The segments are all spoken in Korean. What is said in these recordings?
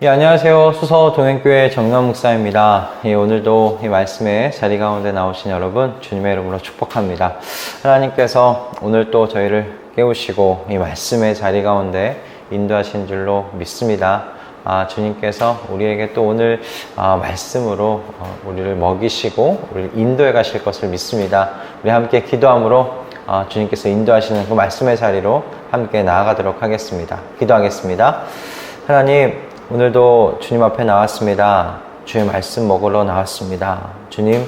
예, 안녕하세요. 수서 동행교회 정남 목사입니다. 예, 오늘도 이 말씀의 자리 가운데 나오신 여러분 주님의 이름으로 축복합니다. 하나님께서 오늘 또 저희를 깨우시고 이 말씀의 자리 가운데 인도하신 줄로 믿습니다. 주님께서 우리에게 또 오늘 말씀으로 우리를 먹이시고 우리를 인도해 가실 것을 믿습니다. 우리 함께 기도함으로 주님께서 인도하시는 그 말씀의 자리로 함께 나아가도록 하겠습니다. 기도하겠습니다. 하나님, 오늘도 주님 앞에 나왔습니다. 주의 말씀 먹으러 나왔습니다. 주님,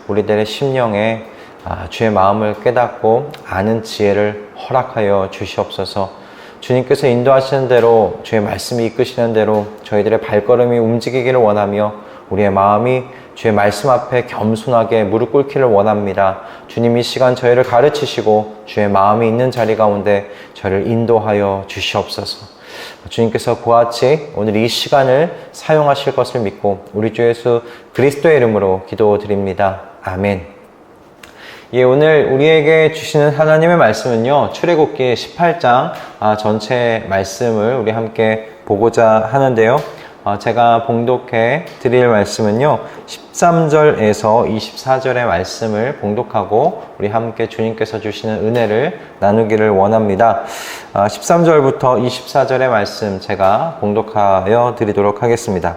우리들의 심령에 주의 마음을 깨닫고 아는 지혜를 허락하여 주시옵소서. 주님께서 인도하시는 대로, 주의 말씀이 이끄시는 대로 저희들의 발걸음이 움직이기를 원하며 우리의 마음이 주의 말씀 앞에 겸손하게 무릎 꿇기를 원합니다. 주님, 이 시간 저희를 가르치시고 주의 마음이 있는 자리 가운데 저희를 인도하여 주시옵소서. 주님께서 그와 같이 오늘 이 시간을 사용하실 것을 믿고 우리 주 예수 그리스도의 이름으로 기도드립니다. 아멘. 예, 오늘 우리에게 주시는 하나님의 말씀은요, 출애굽기 18장 전체 말씀을 우리 함께 보고자 하는데요. 제가 봉독해 드릴 말씀은요, 13절에서 24절의 말씀을 봉독하고 우리 함께 주님께서 주시는 은혜를 나누기를 원합니다. 13절부터 24절의 말씀 제가 봉독하여 드리도록 하겠습니다.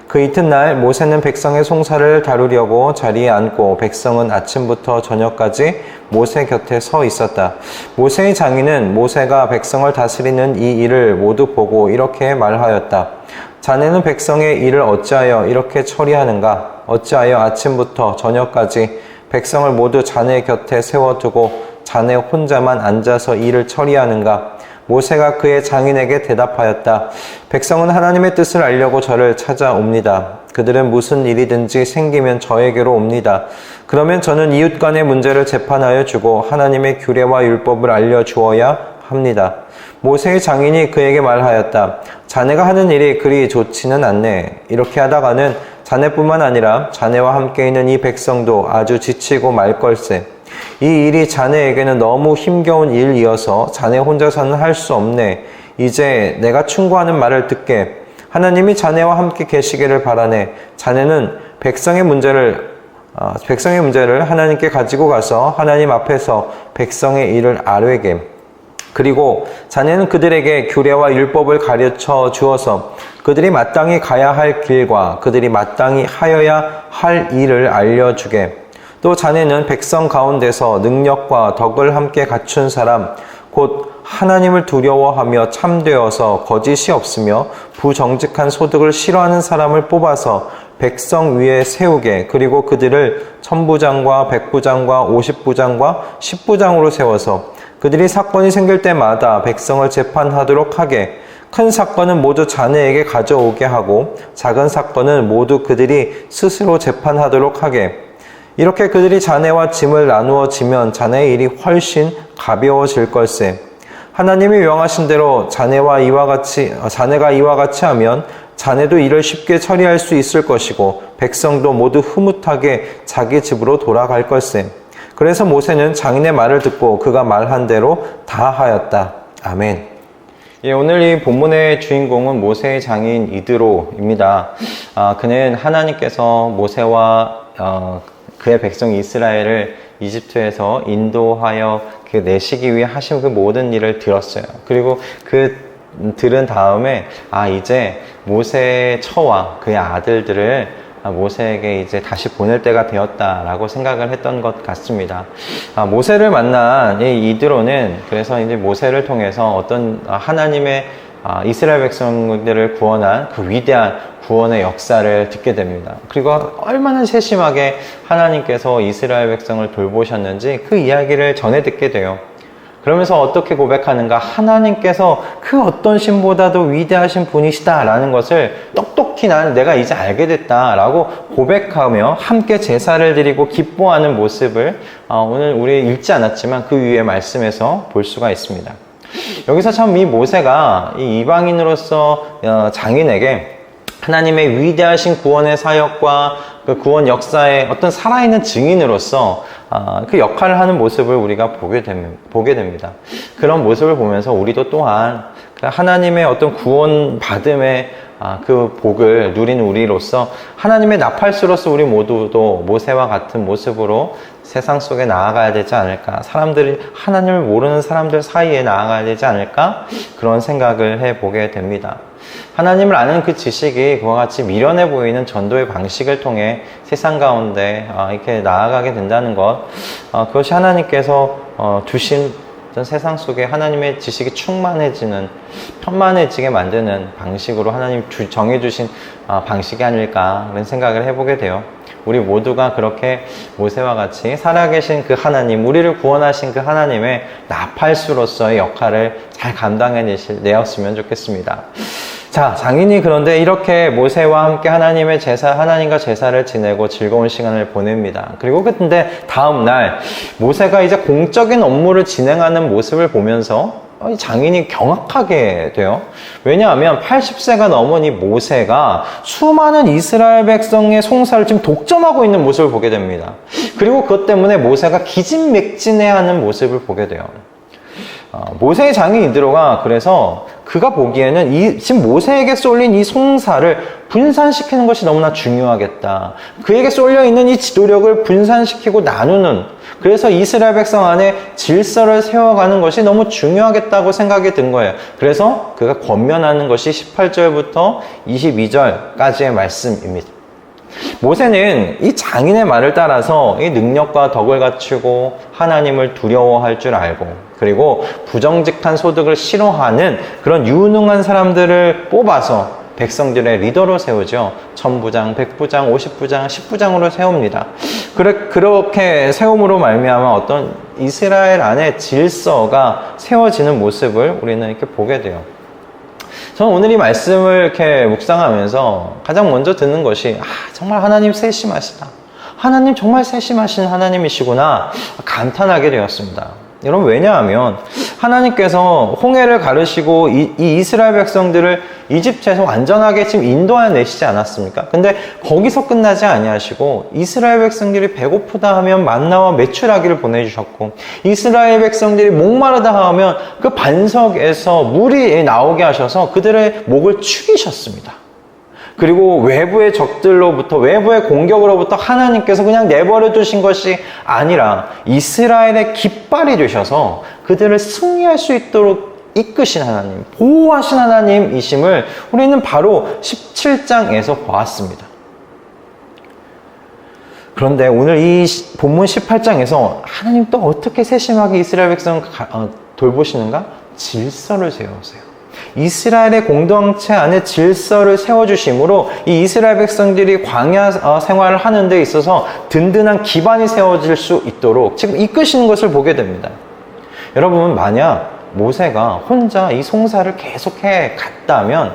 그 이튿날 모세는 백성의 송사를 다루려고 자리에 앉고 백성은 아침부터 저녁까지 모세 곁에 서 있었다. 모세의 장인은 모세가 백성을 다스리는 이 일을 모두 보고 이렇게 말하였다. 자네는 백성의 일을 어찌하여 이렇게 처리하는가? 어찌하여 아침부터 저녁까지 백성을 모두 자네 곁에 세워두고 자네 혼자만 앉아서 일을 처리하는가? 모세가 그의 장인에게 대답하였다. 백성은 하나님의 뜻을 알려고 저를 찾아옵니다. 그들은 무슨 일이든지 생기면 저에게로 옵니다. 그러면 저는 이웃 간의 문제를 재판하여 주고 하나님의 규례와 율법을 알려주어야 합니다. 모세의 장인이 그에게 말하였다. 자네가 하는 일이 그리 좋지는 않네. 이렇게 하다가는 자네뿐만 아니라 자네와 함께 있는 이 백성도 아주 지치고 말 걸세. 이 일이 자네에게는 너무 힘겨운 일이어서 자네 혼자서는 할 수 없네. 이제 내가 충고하는 말을 듣게. 하나님이 자네와 함께 계시기를 바라네. 자네는 백성의 문제를 하나님께 가지고 가서 하나님 앞에서 백성의 일을 아뢰게. 그리고 자네는 그들에게 규례와 율법을 가르쳐 주어서 그들이 마땅히 가야 할 길과 그들이 마땅히 하여야 할 일을 알려주게. 또 자네는 백성 가운데서 능력과 덕을 함께 갖춘 사람, 곧 하나님을 두려워하며 참되어서 거짓이 없으며 부정직한 소득을 싫어하는 사람을 뽑아서 백성 위에 세우게. 그리고 그들을 천부장과 백부장과 50부장과 10부장으로 세워서 그들이 사건이 생길 때마다 백성을 재판하도록 하게. 큰 사건은 모두 자네에게 가져오게 하고 작은 사건은 모두 그들이 스스로 재판하도록 하게. 이렇게 그들이 자네와 짐을 나누어 지면 자네의 일이 훨씬 가벼워질 걸세. 하나님이 명하신 대로 자네가 이와 같이 하면 자네도 일을 쉽게 처리할 수 있을 것이고 백성도 모두 흐뭇하게 자기 집으로 돌아갈 걸세. 그래서 모세는 장인의 말을 듣고 그가 말한 대로 다 하였다. 아멘. 예, 오늘 이 본문의 주인공은 모세의 장인 이드로입니다. 그는 하나님께서 모세와 그의 백성 이스라엘을 이집트에서 인도하여 내시기 위해 하신 그 모든 일을 들었어요. 그리고 들은 다음에 이제 모세의 처와 그의 아들들을 모세에게 이제 다시 보낼 때가 되었다라고 생각을 했던 것 같습니다. 모세를 만난 이 이드로는 그래서 이제 모세를 통해서 어떤 하나님의 이스라엘 백성들을 구원한 그 위대한 구원의 역사를 듣게 됩니다. 그리고 얼마나 세심하게 하나님께서 이스라엘 백성을 돌보셨는지 그 이야기를 전해 듣게 돼요. 그러면서 어떻게 고백하는가? 하나님께서 그 어떤 신보다도 위대하신 분이시다라는 것을 똑똑히 내가 이제 알게 됐다라고 고백하며 함께 제사를 드리고 기뻐하는 모습을 오늘 우리 읽지 않았지만 그 위에 말씀에서 볼 수가 있습니다. 여기서 참 이 모세가 이 이방인으로서 장인에게 하나님의 위대하신 구원의 사역과 그 구원 역사의 어떤 살아있는 증인으로서 그 역할을 하는 모습을 우리가 보게 됩니다. 그런 모습을 보면서 우리도 또한 하나님의 어떤 구원받음의 그 복을 누린 우리로서 하나님의 나팔수로서 우리 모두도 모세와 같은 모습으로 세상 속에 나아가야 되지 않을까, 사람들이 하나님을 모르는 사람들 사이에 나아가야 되지 않을까, 그런 생각을 해보게 됩니다. 하나님을 아는 그 지식이 그와 같이 미련해 보이는 전도의 방식을 통해 세상 가운데 이렇게 나아가게 된다는 것, 그것이 하나님께서 주신 어떤 세상 속에 하나님의 지식이 충만해지는, 편만해지게 만드는 방식으로 하나님 정해주신 방식이 아닐까, 그런 생각을 해보게 돼요. 우리 모두가 그렇게 모세와 같이 살아계신 그 하나님, 우리를 구원하신 그 하나님의 나팔수로서의 역할을 잘 감당해내었으면 좋겠습니다. 자, 장인이 그런데 이렇게 모세와 함께 하나님과 제사를 지내고 즐거운 시간을 보냅니다. 그리고 근데 다음날 모세가 이제 공적인 업무를 진행하는 모습을 보면서 장인이 경악하게 돼요. 왜냐하면 80세가 넘은 이 모세가 수많은 이스라엘 백성의 송사를 지금 독점하고 있는 모습을 보게 됩니다. 그리고 그것 때문에 모세가 기진맥진해하는 모습을 보게 돼요. 모세의 장인 이드로가 그래서 그가 보기에는 지금 모세에게 쏠린 이 송사를 분산시키는 것이 너무나 중요하겠다. 그에게 쏠려있는 이 지도력을 분산시키고 나누는, 그래서 이스라엘 백성 안에 질서를 세워가는 것이 너무 중요하겠다고 생각이 든 거예요. 그래서 그가 권면하는 것이 18절부터 22절까지의 말씀입니다. 모세는 이 장인의 말을 따라서 이 능력과 덕을 갖추고 하나님을 두려워할 줄 알고, 그리고 부정직한 소득을 싫어하는 그런 유능한 사람들을 뽑아서 백성들의 리더로 세우죠. 1000부장, 100부장, 50부장, 10부장으로 세웁니다. 그렇게 세움으로 말미암아 어떤 이스라엘 안에 질서가 세워지는 모습을 우리는 이렇게 보게 돼요. 저는 오늘 이 말씀을 이렇게 묵상하면서 가장 먼저 듣는 것이, 정말 하나님 세심하시다. 하나님 정말 세심하신 하나님이시구나 감탄하게 되었습니다. 여러분, 왜냐하면 하나님께서 홍해를 가르시고 이 이스라엘 백성들을 이집트에서 완전하게 지금 인도해내시지 않았습니까? 근데 거기서 끝나지 아니하시고 이스라엘 백성들이 배고프다 하면 만나와 메추라기를 보내주셨고, 이스라엘 백성들이 목마르다 하면 그 반석에서 물이 나오게 하셔서 그들의 목을 축이셨습니다. 그리고 외부의 적들로부터, 외부의 공격으로부터 하나님께서 그냥 내버려 두신 것이 아니라 이스라엘의 깃발이 되셔서 그들을 승리할 수 있도록 이끄신 하나님, 보호하신 하나님이심을 우리는 바로 17장에서 보았습니다. 그런데 오늘 이 본문 18장에서 하나님 또 어떻게 세심하게 이스라엘 백성을 돌보시는가? 질서를 세우세요. 이스라엘의 공동체 안에 질서를 세워주심으로 이 이스라엘 백성들이 광야 생활을 하는 데 있어서 든든한 기반이 세워질 수 있도록 지금 이끄시는 것을 보게 됩니다. 여러분, 만약 모세가 혼자 이 송사를 계속해 갔다면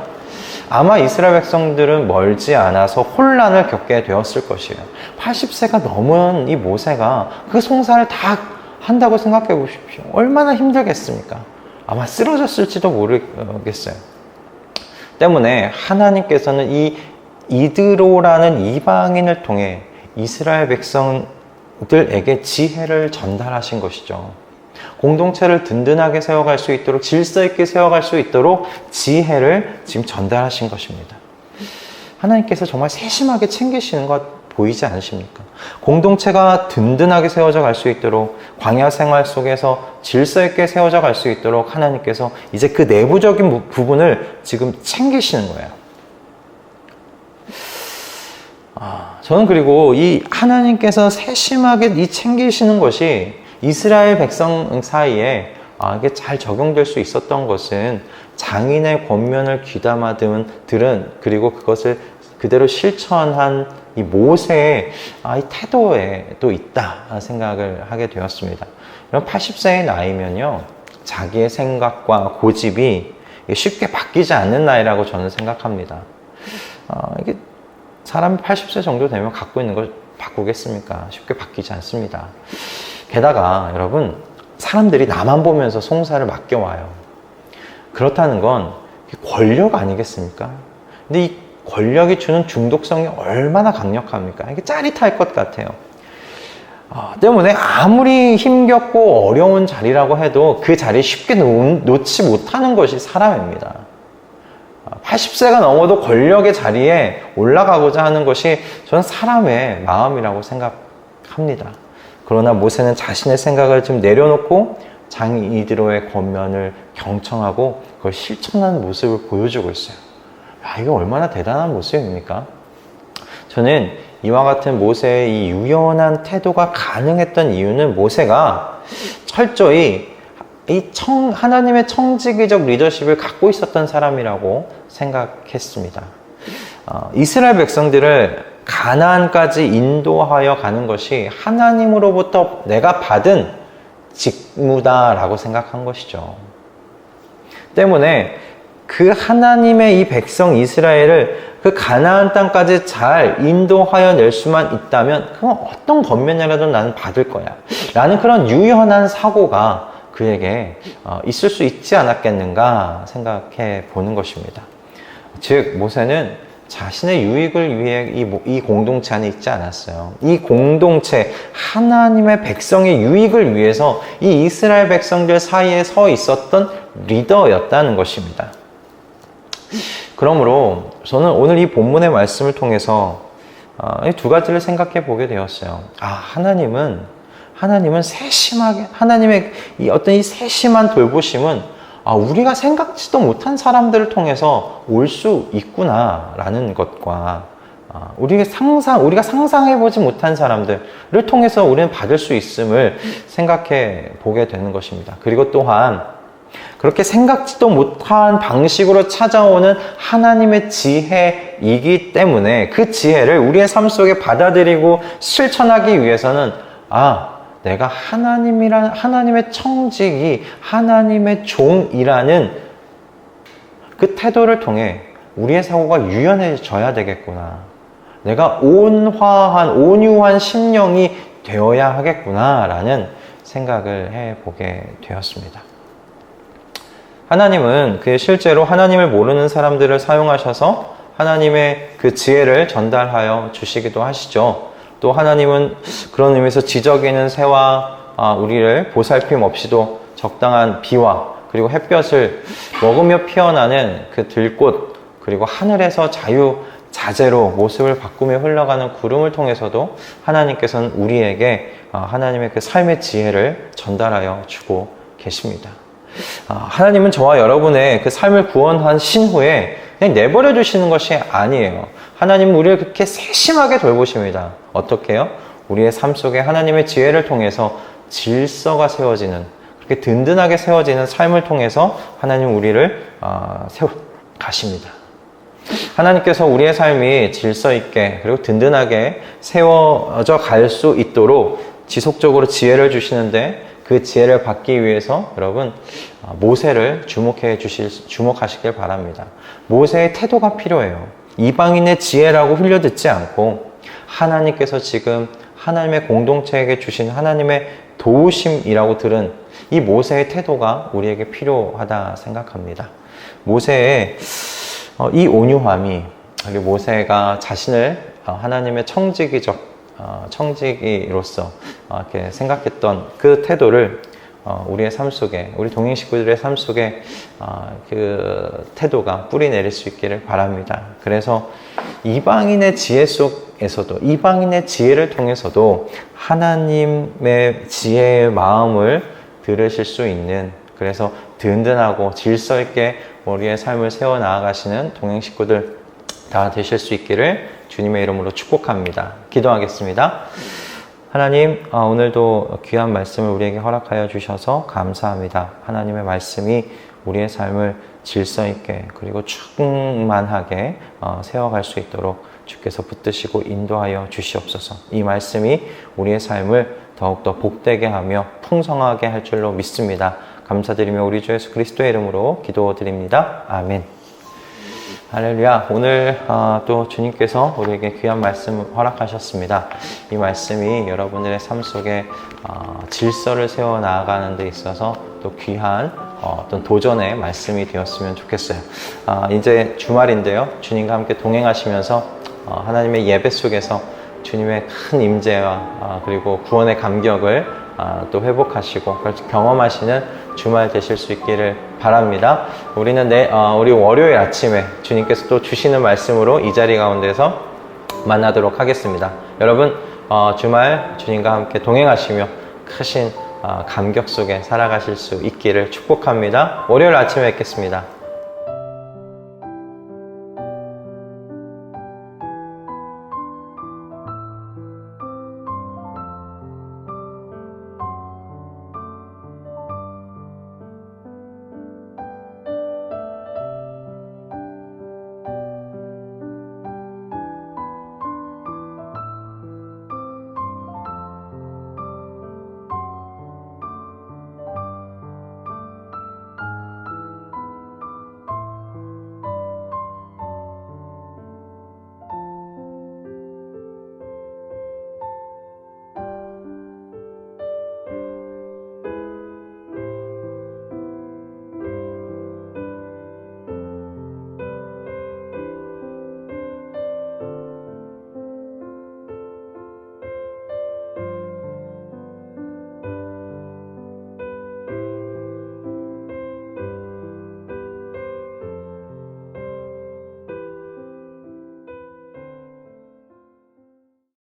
아마 이스라엘 백성들은 멀지 않아서 혼란을 겪게 되었을 것이에요. 80세가 넘은 이 모세가 그 송사를 다 한다고 생각해 보십시오. 얼마나 힘들겠습니까? 아마 쓰러졌을지도 모르겠어요. 때문에 하나님께서는 이 이드로라는 이방인을 통해 이스라엘 백성들에게 지혜를 전달하신 것이죠. 공동체를 든든하게 세워갈 수 있도록, 질서 있게 세워갈 수 있도록 지혜를 지금 전달하신 것입니다. 하나님께서 정말 세심하게 챙기시는 것 보이지 않으십니까? 공동체가 든든하게 세워져 갈 수 있도록, 광야 생활 속에서 질서 있게 세워져 갈 수 있도록 하나님께서 이제 그 내부적인 부분을 지금 챙기시는 거예요. 저는 그리고 이 하나님께서 세심하게 이 챙기시는 것이 이스라엘 백성 사이에 이게 잘 적용될 수 있었던 것은 장인의 권면을 귀담아 들은, 그리고 그것을 그대로 실천한 이 모세의 이 태도에 또 있다 생각을 하게 되었습니다. 80세의 나이면요, 자기의 생각과 고집이 쉽게 바뀌지 않는 나이라고 저는 생각합니다. 이게 사람이 80세 정도 되면 갖고 있는 걸 바꾸겠습니까? 쉽게 바뀌지 않습니다. 게다가 여러분, 사람들이 나만 보면서 송사를 맡겨와요. 그렇다는 건 권력 아니겠습니까? 근데 이 권력이 주는 중독성이 얼마나 강력합니까? 이게 짜릿할 것 같아요. 때문에 아무리 힘겹고 어려운 자리라고 해도 그 자리 쉽게 놓지 못하는 것이 사람입니다. 80세가 넘어도 권력의 자리에 올라가고자 하는 것이 저는 사람의 마음이라고 생각합니다. 그러나 모세는 자신의 생각을 좀 내려놓고 장이 이드로의 권면을 경청하고 그걸 실천하는 모습을 보여주고 있어요. 이게 얼마나 대단한 모습입니까? 저는 이와 같은 모세의 이 유연한 태도가 가능했던 이유는 모세가 철저히 하나님의 청지기적 리더십을 갖고 있었던 사람이라고 생각했습니다. 이스라엘 백성들을 가나안까지 인도하여 가는 것이 하나님으로부터 내가 받은 직무다라고 생각한 것이죠. 때문에 그 하나님의 이 백성 이스라엘을 그 가나안 땅까지 잘 인도하여 낼 수만 있다면 그럼 어떤 권면이라도 나는 받을 거야 라는 그런 유연한 사고가 그에게 있을 수 있지 않았겠는가 생각해 보는 것입니다. 즉 모세는 자신의 유익을 위해 이 공동체 안에 있지 않았어요. 이 공동체 하나님의 백성의 유익을 위해서 이 이스라엘 백성들 사이에 서 있었던 리더였다는 것입니다. 그러므로 저는 오늘 이 본문의 말씀을 통해서 두 가지를 생각해 보게 되었어요. 하나님은 세심하게, 하나님의 이 세심한 돌보심은 우리가 생각지도 못한 사람들을 통해서 올 수 있구나라는 것과 우리가 상상해보지 못한 사람들을 통해서 우리는 받을 수 있음을 생각해 보게 되는 것입니다. 그리고 또한 그렇게 생각지도 못한 방식으로 찾아오는 하나님의 지혜이기 때문에 그 지혜를 우리의 삶 속에 받아들이고 실천하기 위해서는 내가 하나님의 청직이 하나님의 종이라는 그 태도를 통해 우리의 사고가 유연해져야 되겠구나. 내가 온유한 심령이 되어야 하겠구나라는 생각을 해보게 되었습니다. 하나님은 실제로 하나님을 모르는 사람들을 사용하셔서 하나님의 그 지혜를 전달하여 주시기도 하시죠. 또 하나님은 그런 의미에서 지저귀는 새와 우리를 보살핌 없이도 적당한 비와 그리고 햇볕을 먹으며 피어나는 그 들꽃 그리고 하늘에서 자유자재로 모습을 바꾸며 흘러가는 구름을 통해서도 하나님께서는 우리에게 하나님의 그 삶의 지혜를 전달하여 주고 계십니다. 하나님은 저와 여러분의 그 삶을 구원하신 후에 그냥 내버려 두시는 것이 아니에요. 하나님은 우리를 그렇게 세심하게 돌보십니다. 어떻게 해요? 우리의 삶 속에 하나님의 지혜를 통해서 질서가 세워지는, 그렇게 든든하게 세워지는 삶을 통해서 하나님 우리를 세워가십니다. 하나님께서 우리의 삶이 질서 있게 그리고 든든하게 세워져 갈 수 있도록 지속적으로 지혜를 주시는데 그 지혜를 받기 위해서 여러분 모세를 주목하시길 바랍니다. 모세의 태도가 필요해요. 이방인의 지혜라고 흘려듣지 않고 하나님께서 지금 하나님의 공동체에게 주신 하나님의 도우심이라고 들은 이 모세의 태도가 우리에게 필요하다 생각합니다. 모세의 이 온유함이, 그리고 모세가 자신을 하나님의 청지기로서 이렇게 생각했던 그 태도를 우리의 삶 속에, 우리 동행 식구들의 삶 속에 그 태도가 뿌리 내릴 수 있기를 바랍니다. 그래서 이방인의 지혜 속에서도, 이방인의 지혜를 통해서도 하나님의 지혜의 마음을 들으실 수 있는, 그래서 든든하고 질서 있게 우리의 삶을 세워 나아가시는 동행 식구들 다 되실 수 있기를 주님의 이름으로 축복합니다. 기도하겠습니다. 하나님, 오늘도 귀한 말씀을 우리에게 허락하여 주셔서 감사합니다. 하나님의 말씀이 우리의 삶을 질서 있게 그리고 충만하게 세워갈 수 있도록 주께서 붙드시고 인도하여 주시옵소서. 이 말씀이 우리의 삶을 더욱더 복되게 하며 풍성하게 할 줄로 믿습니다. 감사드리며 우리 주 예수 그리스도의 이름으로 기도드립니다. 아멘. 할렐루야. 오늘 또 주님께서 우리에게 귀한 말씀을 허락하셨습니다. 이 말씀이 여러분들의 삶 속에 질서를 세워 나아가는 데 있어서 또 귀한 어떤 도전의 말씀이 되었으면 좋겠어요. 이제 주말인데요. 주님과 함께 동행하시면서 하나님의 예배 속에서 주님의 큰 임재와 그리고 구원의 감격을 또 회복하시고 경험하시는 주말 되실 수 있기를 바랍니다. 우리는 우리 월요일 아침에 주님께서 또 주시는 말씀으로 이 자리 가운데서 만나도록 하겠습니다. 여러분 주말 주님과 함께 동행하시며 크신 감격 속에 살아가실 수 있기를 축복합니다. 월요일 아침에 뵙겠습니다.